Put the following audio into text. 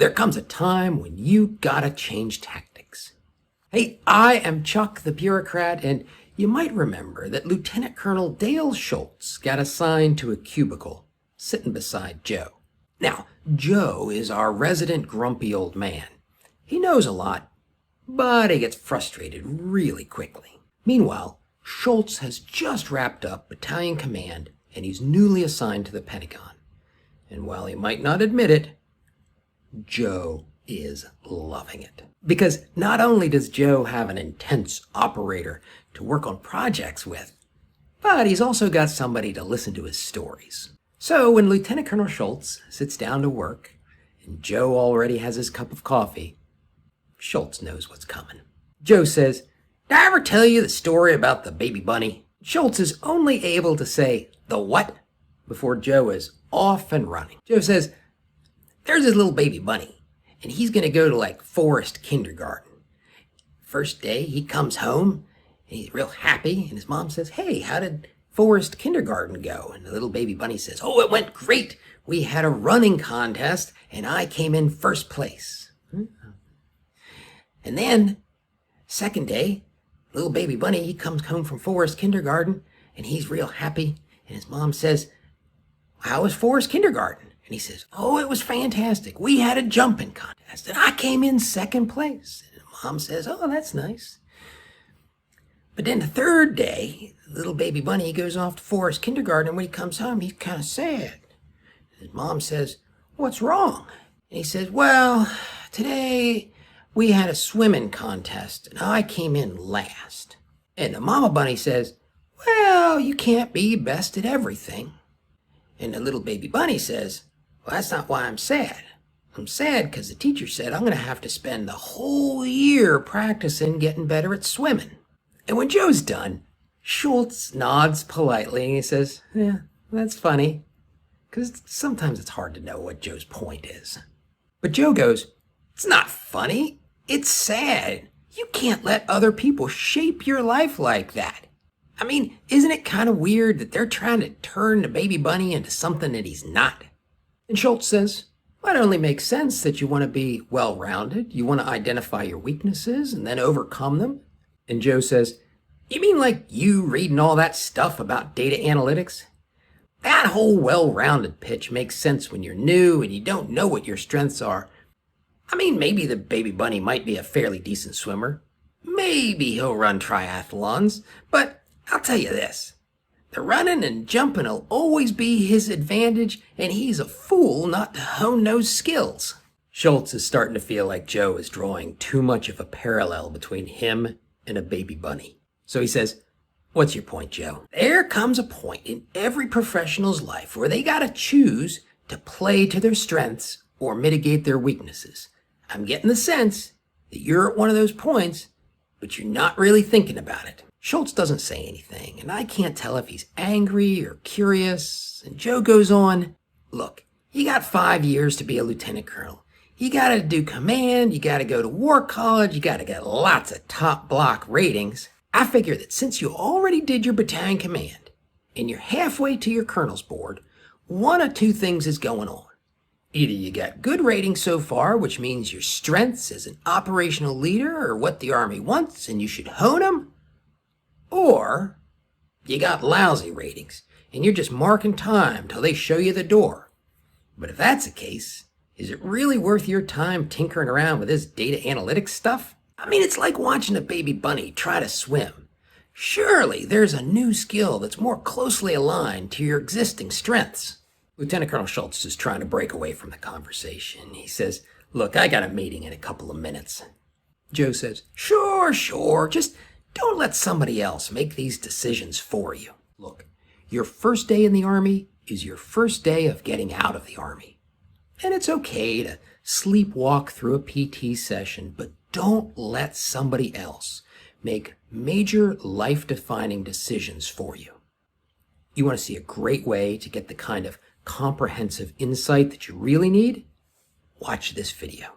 there comes a time when you gotta change tactics. Hey, I am Chuck the bureaucrat, and you might remember that Lieutenant Colonel Dale Schultz got assigned to a cubicle sitting beside Joe. Now, Joe is our resident grumpy old man. He knows a lot, but he gets frustrated really quickly. Meanwhile, Schultz has just wrapped up battalion command, and he's newly assigned to the Pentagon. And while he might not admit it, Joe is loving it. Because not only does Joe have an intense operator to work on projects with, but he's also got somebody to listen to his stories. So when Lieutenant Colonel Schultz sits down to work, and Joe already has his cup of coffee, Schultz knows what's coming. Joe says, "Did I ever tell you the story about the baby bunny?" Schultz is only able to say, "The what?" before Joe is off and running. Joe says, "There's this little baby bunny, and he's going to go to forest kindergarten. First day, he comes home, and he's real happy, and his mom says, 'Hey, how did forest kindergarten go?' And the little baby bunny says, 'Oh, it went great. We had a running contest, and I came in first place.' And then, second day, little baby bunny, he comes home from forest kindergarten, and he's real happy, and his mom says, 'How was forest kindergarten?' And he says, 'Oh, it was fantastic. We had a jumping contest, and I came in second place.' And mom says, 'Oh, that's nice.' But then the third day, little baby bunny, he goes off to forest kindergarten, and when he comes home, he's kind of sad. His mom says, 'What's wrong?' And he says, 'Well, today we had a swimming contest, and I came in last.' And the mama bunny says, 'Well, you can't be best at everything.' And the little baby bunny says, 'Well, that's not why I'm sad. I'm sad because the teacher said I'm going to have to spend the whole year practicing getting better at swimming.' And when Joe's done, Schultz nods politely and he says, 'Yeah, that's funny.' Because sometimes it's hard to know what Joe's point is. But Joe goes, 'It's not funny. It's sad. You can't let other people shape your life like that. I mean, isn't it kind of weird that they're trying to turn the baby bunny into something that he's not?' And Schultz says, 'Well, it only makes sense that you want to be well-rounded. You want to identify your weaknesses and then overcome them.' And Joe says, 'You mean like you reading all that stuff about data analytics? That whole well-rounded pitch makes sense when you're new and you don't know what your strengths are. I mean, maybe the baby bunny might be a fairly decent swimmer. Maybe he'll run triathlons, but I'll tell you this. The running and jumping will always be his advantage, and he's a fool not to hone those skills.' Schultz is starting to feel like Joe is drawing too much of a parallel between him and a baby bunny. So he says, 'What's your point, Joe?' There comes a point in every professional's life where they gotta choose to play to their strengths or mitigate their weaknesses. I'm getting the sense that you're at one of those points, but you're not really thinking about it.' Schultz doesn't say anything, and I can't tell if he's angry or curious. And Joe goes on, 'Look, you got 5 years to be a lieutenant colonel. You gotta do command, you gotta go to war college, you gotta get lots of top block ratings. I figure that since you already did your battalion command, and you're halfway to your colonel's board, one of two things is going on. Either you got good ratings so far, which means your strengths as an operational leader are what the Army wants and you should hone them, or you got lousy ratings and you're just marking time till they show you the door. But if that's the case, is it really worth your time tinkering around with this data analytics stuff? I mean, it's like watching a baby bunny try to swim. Surely there's a new skill that's more closely aligned to your existing strengths.' Lieutenant Colonel Schultz is trying to break away from the conversation. He says, 'Look, I got a meeting in a couple of minutes.' Joe says, 'Sure. Just don't let somebody else make these decisions for you. Look, your first day in the Army is your first day of getting out of the Army. And it's okay to sleepwalk through a PT session, but don't let somebody else make major life-defining decisions for you. You want to see a great way to get the kind of comprehensive insight that you really need? Watch this video.'